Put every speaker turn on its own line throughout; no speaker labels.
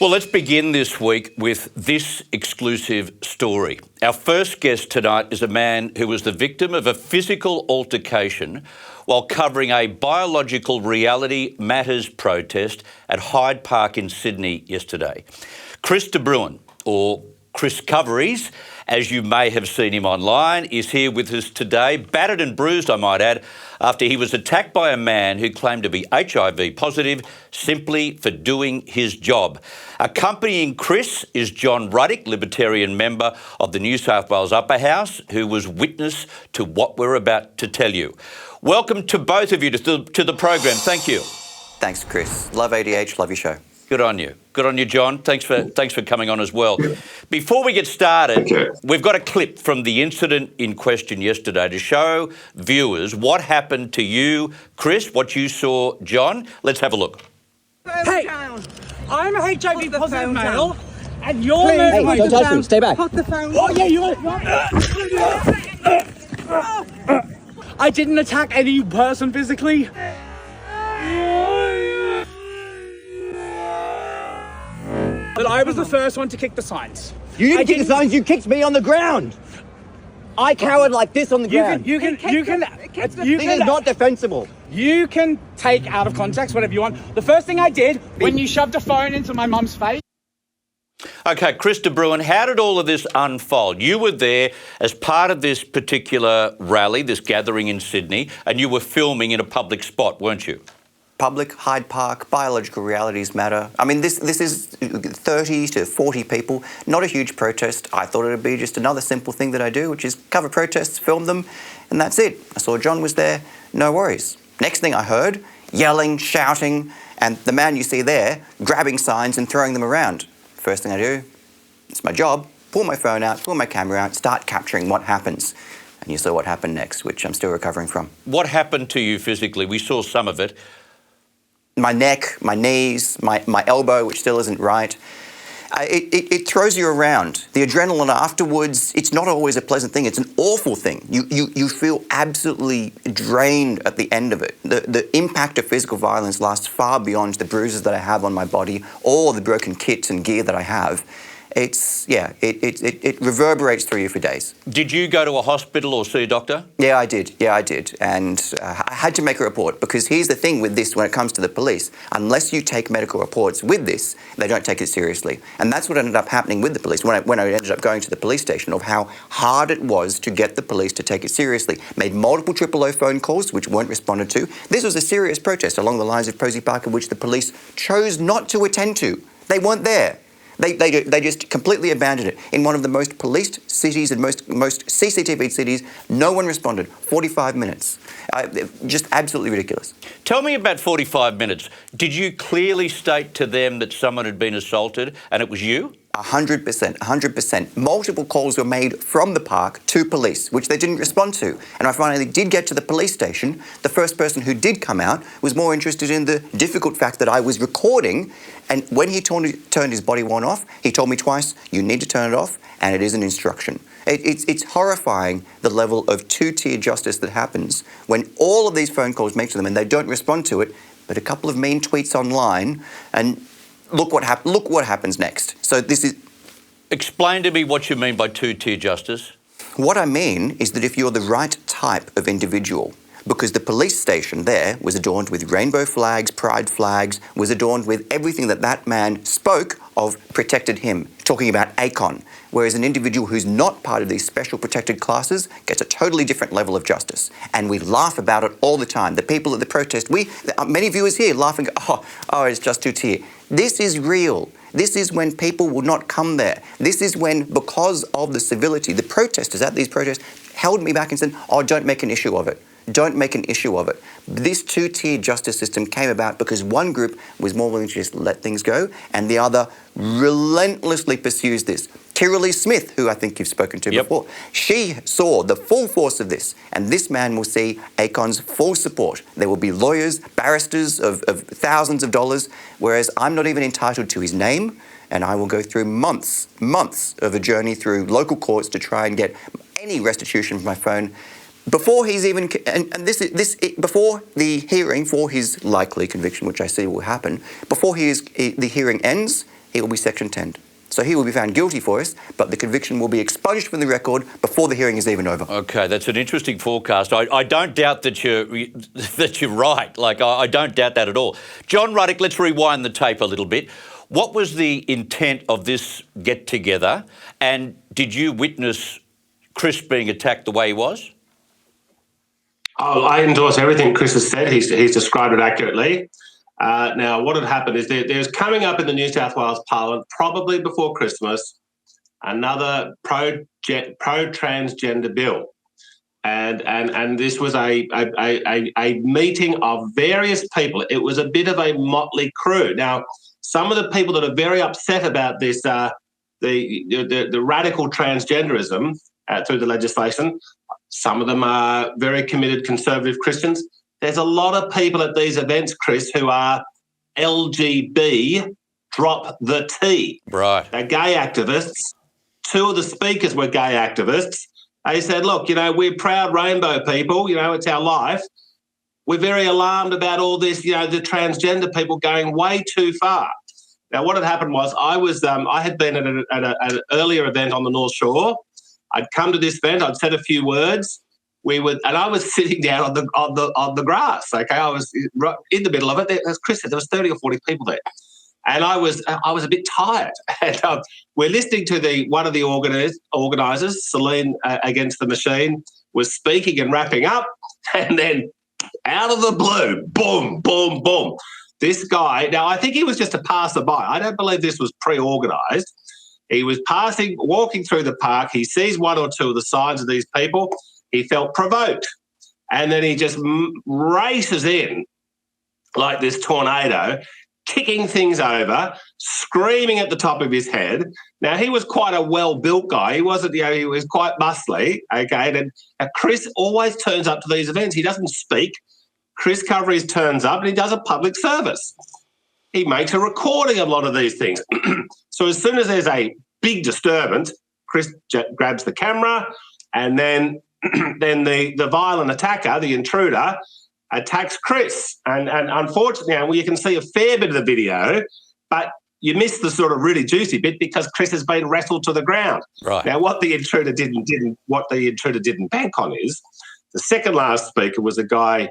Well, let's begin this week with this exclusive story. Our first guest tonight is a man who was the victim of a physical altercation while covering a biological reality matters protest at Hyde Park in Sydney yesterday. Chris de Bruyn, or Chriscoveries, as you may have seen him online, is here with us today, battered and bruised, I might add, after he was attacked by a man who claimed to be HIV positive simply for doing his job. Accompanying Chris is John Ruddick, Libertarian member of the New South Wales Upper House, who was witness to what we're about to tell you. Welcome to both of you to the program. Thank you.
Thanks, Chris. Love ADH, love your show.
Good on you. Good on you, John. Thanks for coming on as well. Before we get started, we've got a clip from the incident in question yesterday to show viewers what happened to you, Chris, what you saw, John. Let's have a look.
Hey, I'm a HIV positive male, and you're...
Hey, don't touch me. Stay back.
Put the phone down. Oh, yeah, you I didn't attack any person physically. But I was the first one to kick the signs.
You didn't kick the signs, you kicked me on the ground. I cowered like this on the ground.
This
is not defensible.
You can take out of context whatever you want. The first thing I did, when you shoved a phone into my mum's face.
Okay, Chris de Bruyn, how did all of this unfold? You were there as part of this particular rally, this gathering in Sydney, and you were filming in a public spot, weren't you?
Public, Hyde Park, biological realities matter. I mean, this is 30 to 40 people, not a huge protest. I thought it would be just another simple thing that I do, which is cover protests, film them, and that's it. I saw John was there, no worries. Next thing I heard, yelling, shouting, and the man you see there grabbing signs and throwing them around. First thing I do, it's my job, pull my phone out, pull my camera out, start capturing what happens. And you saw what happened next, which I'm still recovering from.
What happened to you physically? We saw some of it.
My neck, my knees, my elbow, which still isn't right. It throws you around. The adrenaline afterwards, it's not always a pleasant thing. It's an awful thing. You feel absolutely drained at the end of it. The impact of physical violence lasts far beyond the bruises that I have on my body or the broken kits and gear that I have. It reverberates through you for days.
Did you go to a hospital or see a doctor?
Yeah, I did. And I had to make a report because here's the thing with this when it comes to the police. Unless you take medical reports with this, they don't take it seriously. And that's what ended up happening with the police when I ended up going to the police station, of how hard it was to get the police to take it seriously. Made multiple 000 phone calls, which weren't responded to. This was a serious protest along the lines of Posey Park, which the police chose not to attend to. They weren't there. They just completely abandoned it. In one of the most policed cities and most CCTV'd cities, no one responded. 45 minutes. Just absolutely ridiculous.
Tell me about 45 minutes. Did you clearly state to them that someone had been assaulted and it was you? 100%. Multiple calls were made from the park to police, which they didn't respond to. And I finally did get to the police station. The first person who did come out was more interested in the difficult fact that I was recording. And when he turned his body worn off, he told me twice, you need to turn it off, and it is an instruction. It's horrifying the level of two-tier justice that happens when all of these phone calls make to them and they don't respond to it, but a couple of mean tweets online and look what happens next. So this is... Explain to me what you mean by two-tier justice.
What I mean is that if you're the right type of individual, because the police station there was adorned with rainbow flags, pride flags, was adorned with everything that man spoke of protected him, talking about ACON, whereas an individual who's not part of these special protected classes gets a totally different level of justice. And we laugh about it all the time. The people at the protest, many viewers here laughing, oh, it's just two-tier. This is real. This is when people will not come there. This is when, because of the civility, the protesters at these protests held me back and said, oh, don't make an issue of it. Don't make an issue of it. This two-tier justice system came about because one group was more willing to just let things go and the other relentlessly pursues this. Tyralee Smith, who I think you've spoken to before, she saw the full force of this, and this man will see ACON's full support. There will be lawyers, barristers of thousands of dollars, whereas I'm not even entitled to his name, and I will go through months of a journey through local courts to try and get any restitution for my phone. Before he's even, before the hearing for his likely conviction, which I see will happen, before the hearing ends, it will be Section 10. So he will be found guilty for us, but the conviction will be expunged from the record before the hearing is even over.
Okay, that's an interesting forecast. I don't doubt that you're right. Like, I don't doubt that at all. John Ruddick, let's rewind the tape a little bit. What was the intent of this get-together, and did you witness Chris being attacked the way he was?
Oh, I endorse everything Chris has said. He's described it accurately. Now, what had happened is there's coming up in the New South Wales Parliament, probably before Christmas, another pro-transgender bill. And this was a meeting of various people. It was a bit of a motley crew. Now, some of the people that are very upset about this, the radical transgenderism through the legislation, some of them are very committed conservative Christians. There's a lot of people at these events, Chris, who are LGB, drop the T.
Right.
They're gay activists. Two of the speakers were gay activists. They said, look, we're proud rainbow people, it's our life. We're very alarmed about all this, the transgender people going way too far. Now, what had happened was I had been at an earlier event on the North Shore. I'd come to this event, I'd said a few words. I was sitting down on the grass. Okay, I was in the middle of it. As Chris said, there was 30 or 40 people there, and I was a bit tired. And we're listening to one of the organisers, Celine Against the Machine, was speaking and wrapping up, and then out of the blue, boom, boom, boom. This guy. Now, I think he was just a passerby. I don't believe this was pre-organised. He was walking through the park. He sees one or two of the signs of these people. He felt provoked, and then he just races in like this tornado, kicking things over, screaming at the top of his head. Now, he was quite a well-built guy. He wasn't, he was quite muscly, okay? And Chris always turns up to these events. He doesn't speak. Chriscoveries turns up and he does a public service. He makes a recording of a lot of these things. So as soon as there's a big disturbance, Chris grabs the camera, and then the violent attacker, the intruder, attacks Chris. And unfortunately, you can see a fair bit of the video, but you miss the sort of really juicy bit because Chris has been wrestled to the ground.
Right.
Now, what the intruder didn't bank on is the second last speaker was a guy,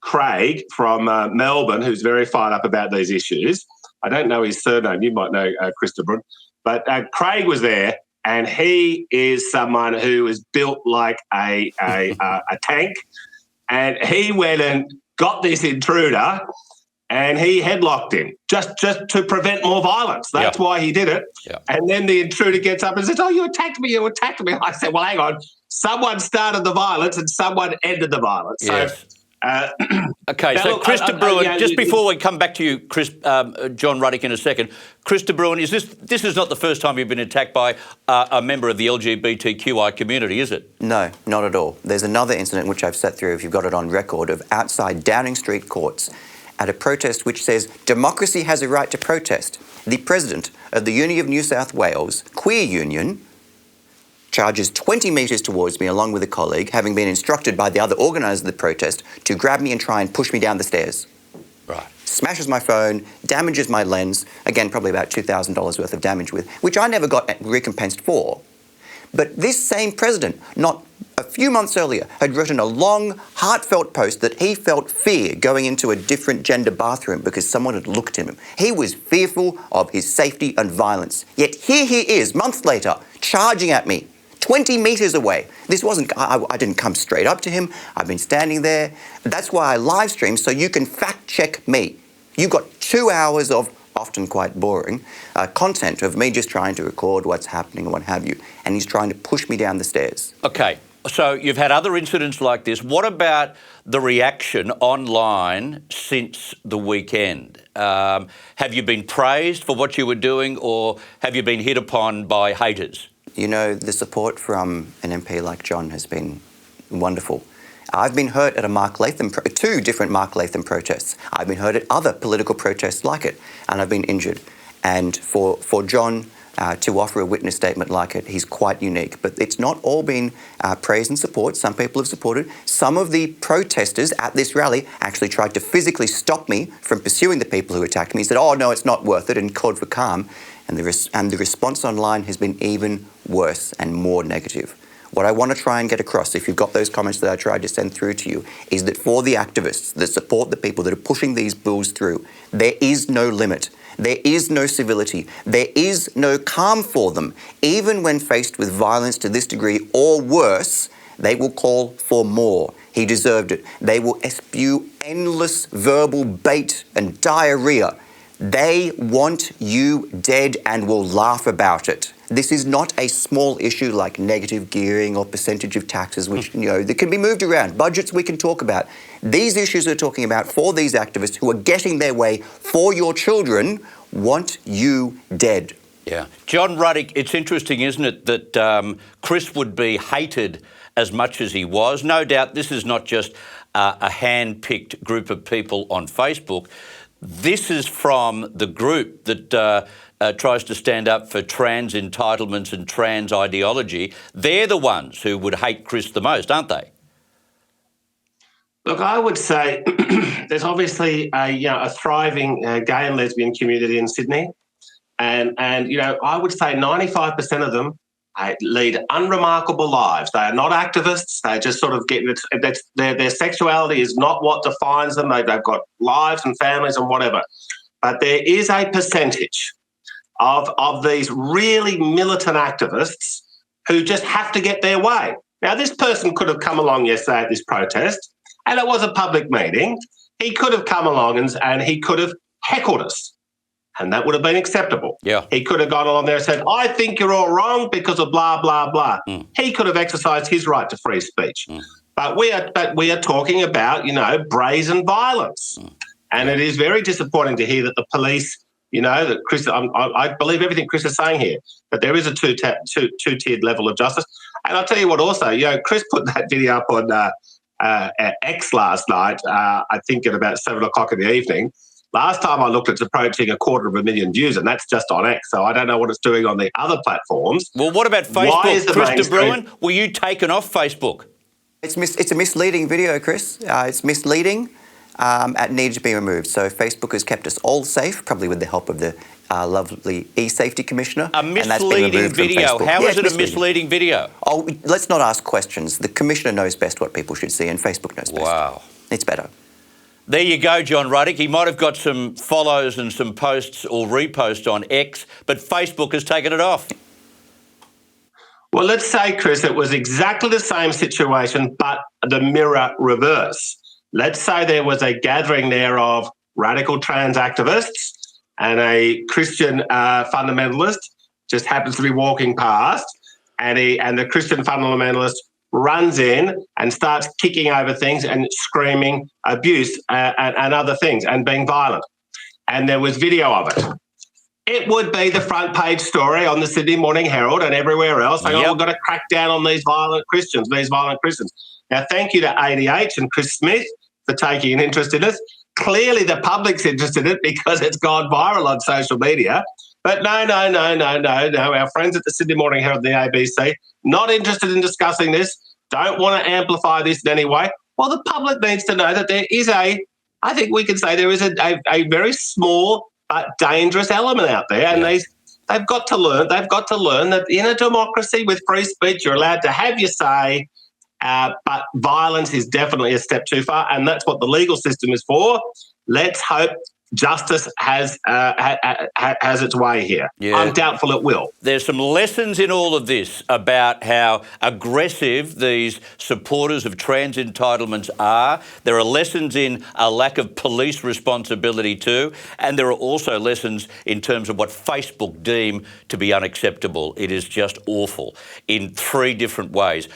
Craig, from Melbourne, who's very fired up about these issues. I don't know his surname. You might know Christopher, but Craig was there. And he is someone who is built like a tank. And he went and got this intruder and he headlocked him just to prevent more violence. That's why he did it. Yep. And then the intruder gets up and says, oh, you attacked me. I said, well, hang on. Someone started the violence and someone ended the violence.
Yes.
So,
okay, so look, Chris de Bruyn, just before we come back to you, John Ruddick, in a second, Chris de Bruyn, this is not the first time you've been attacked by a member of the LGBTQI community, is it?
No, not at all. There's another incident which I've sat through, if you've got it on record, of outside Downing Street courts at a protest which says democracy has a right to protest. The president of the Uni of New South Wales Queer Union charges 20 metres towards me along with a colleague, having been instructed by the other organisers of the protest to grab me and try and push me down the stairs.
Right.
Smashes my phone, damages my lens, again, probably about $2,000 worth of damage with, which I never got recompensed for. But this same president, not a few months earlier, had written a long, heartfelt post that he felt fear going into a different gender bathroom because someone had looked at him. He was fearful of his safety and violence. Yet here he is, months later, charging at me. 20 metres away. This wasn't, I didn't come straight up to him. I've been standing there. That's why I live stream, so you can fact check me. You've got 2 hours of often quite boring content of me just trying to record what's happening and what have you. And he's trying to push me down the stairs.
Okay, so you've had other incidents like this. What about the reaction online since the weekend? Have you been praised for what you were doing, or have you been hit upon by haters?
The support from an MP like John has been wonderful. I've been hurt at two different Mark Latham protests. I've been hurt at other political protests like it, and I've been injured. And for John to offer a witness statement like it, he's quite unique. But it's not all been praise and support. Some people have supported. Some of the protesters at this rally actually tried to physically stop me from pursuing the people who attacked me. He said, oh, no, it's not worth it, and called for calm. And the response online has been even worse and more negative. What I want to try and get across, if you've got those comments that I tried to send through to you, is that for the activists that support the people that are pushing these bills through, there is no limit. There is no civility. There is no calm for them. Even when faced with violence to this degree or worse, they will call for more. He deserved it. They will spew endless verbal bait and diarrhea. They want you dead and will laugh about it. This is not a small issue like negative gearing or percentage of taxes, which, that can be moved around. Budgets we can talk about. These issues we're talking about for these activists who are getting their way for your children want you dead.
Yeah. John Ruddick, it's interesting, isn't it, that Chris would be hated as much as he was. No doubt this is not just a hand-picked group of people on Facebook. This is from the group that tries to stand up for trans entitlements and trans ideology. They're the ones who would hate Chris the most, aren't they?
Look, I would say there's obviously a thriving gay and lesbian community in Sydney. And I would say 95% of them lead unremarkable lives. They are not activists. They just sort of their sexuality is not what defines them. They've got lives and families and whatever. But there is a percentage of these really militant activists who just have to get their way. Now, this person could have come along yesterday at this protest, and it was a public meeting. He could have come along and he could have heckled us, and that would have been acceptable.
Yeah.
He could have gone along there and said, I think you're all wrong because of blah, blah, blah. He could have exercised his right to free speech. But we are talking about, brazen violence. And it is very disappointing to hear that the police, that Chris, I believe everything Chris is saying here, that there is a two-tiered level of justice. And I'll tell you what also, Chris put that video up on X last night, I think at about 7 o'clock in the evening. Last time I looked, it's approaching 250,000 views, and that's just on X. So I don't know what it's doing on the other platforms.
Well, what about Facebook? Chris Bruyne, were you taken off Facebook?
It's a misleading video, Chris. It's misleading. It needs to be removed. So Facebook has kept us all safe, probably with the help of the lovely e-safety commissioner.
A misleading video. How is it a misleading video?
Oh, let's not ask questions. The commissioner knows best what people should see, and Facebook knows best.
Wow.
It's better.
There you go, John Ruddick. He might have got some follows and some posts or reposts on X, but Facebook has taken it off.
Well, let's say, Chris, it was exactly the same situation, but the mirror reverse. Let's say there was a gathering there of radical trans activists and a Christian fundamentalist just happens to be walking past, and the Christian fundamentalist runs in and starts kicking over things and screaming abuse and other things and being violent. And there was video of it. It would be the front page story on the Sydney Morning Herald and everywhere else saying, we've got to crack down on these violent Christians. Now, thank you to ADH and Chris Smith for taking an interest in this. Clearly the public's interested in it because it's gone viral on social media. But no. Our friends at the Sydney Morning Herald and the ABC, not interested in discussing this, don't want to amplify this in any way. Well, the public needs to know that there is I think we can say there is a very small but dangerous element out there. And they've got to learn that in a democracy with free speech, you're allowed to have your say, but violence is definitely a step too far. And that's what the legal system is for. Let's hope justice has its way here. Yeah. I'm doubtful it will.
There's some lessons in all of this about how aggressive these supporters of trans entitlements are. There are lessons in a lack of police responsibility too, and there are also lessons in terms of what Facebook deem to be unacceptable. It is just awful in 3 different ways.